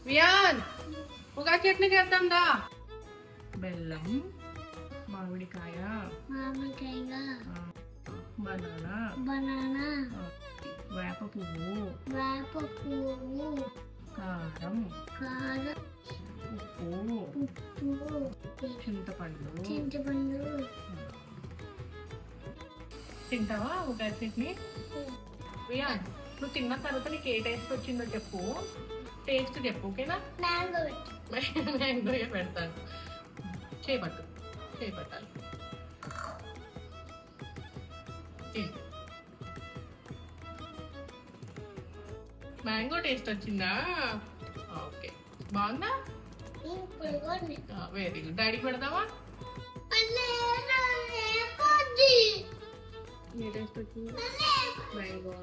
Wiaan ఉగా chutney చేద్దాం దా. బెల్లం, మామిడికాయ, బనానా, వేప పువ్వు, కారం, ఉప్పు, చింతపండు. తింటావా ఉగా చట్నీ? వియాన్ నువ్వు తిన్న తర్వాత నీకు ఏ టేస్ట్ వచ్చిందో చెప్పు. టేస్ట్ చెప్పు, ఓకేనా? మ్యాంగో పెడతాను. చేయబట్టాలి. మ్యాంగో టేస్ట్ వచ్చిందా? ఓకే, బాగుందా? Very good. డాడీకి పెడతావా? ఏ టేస్ట్ వచ్చింది? మ్యాంగో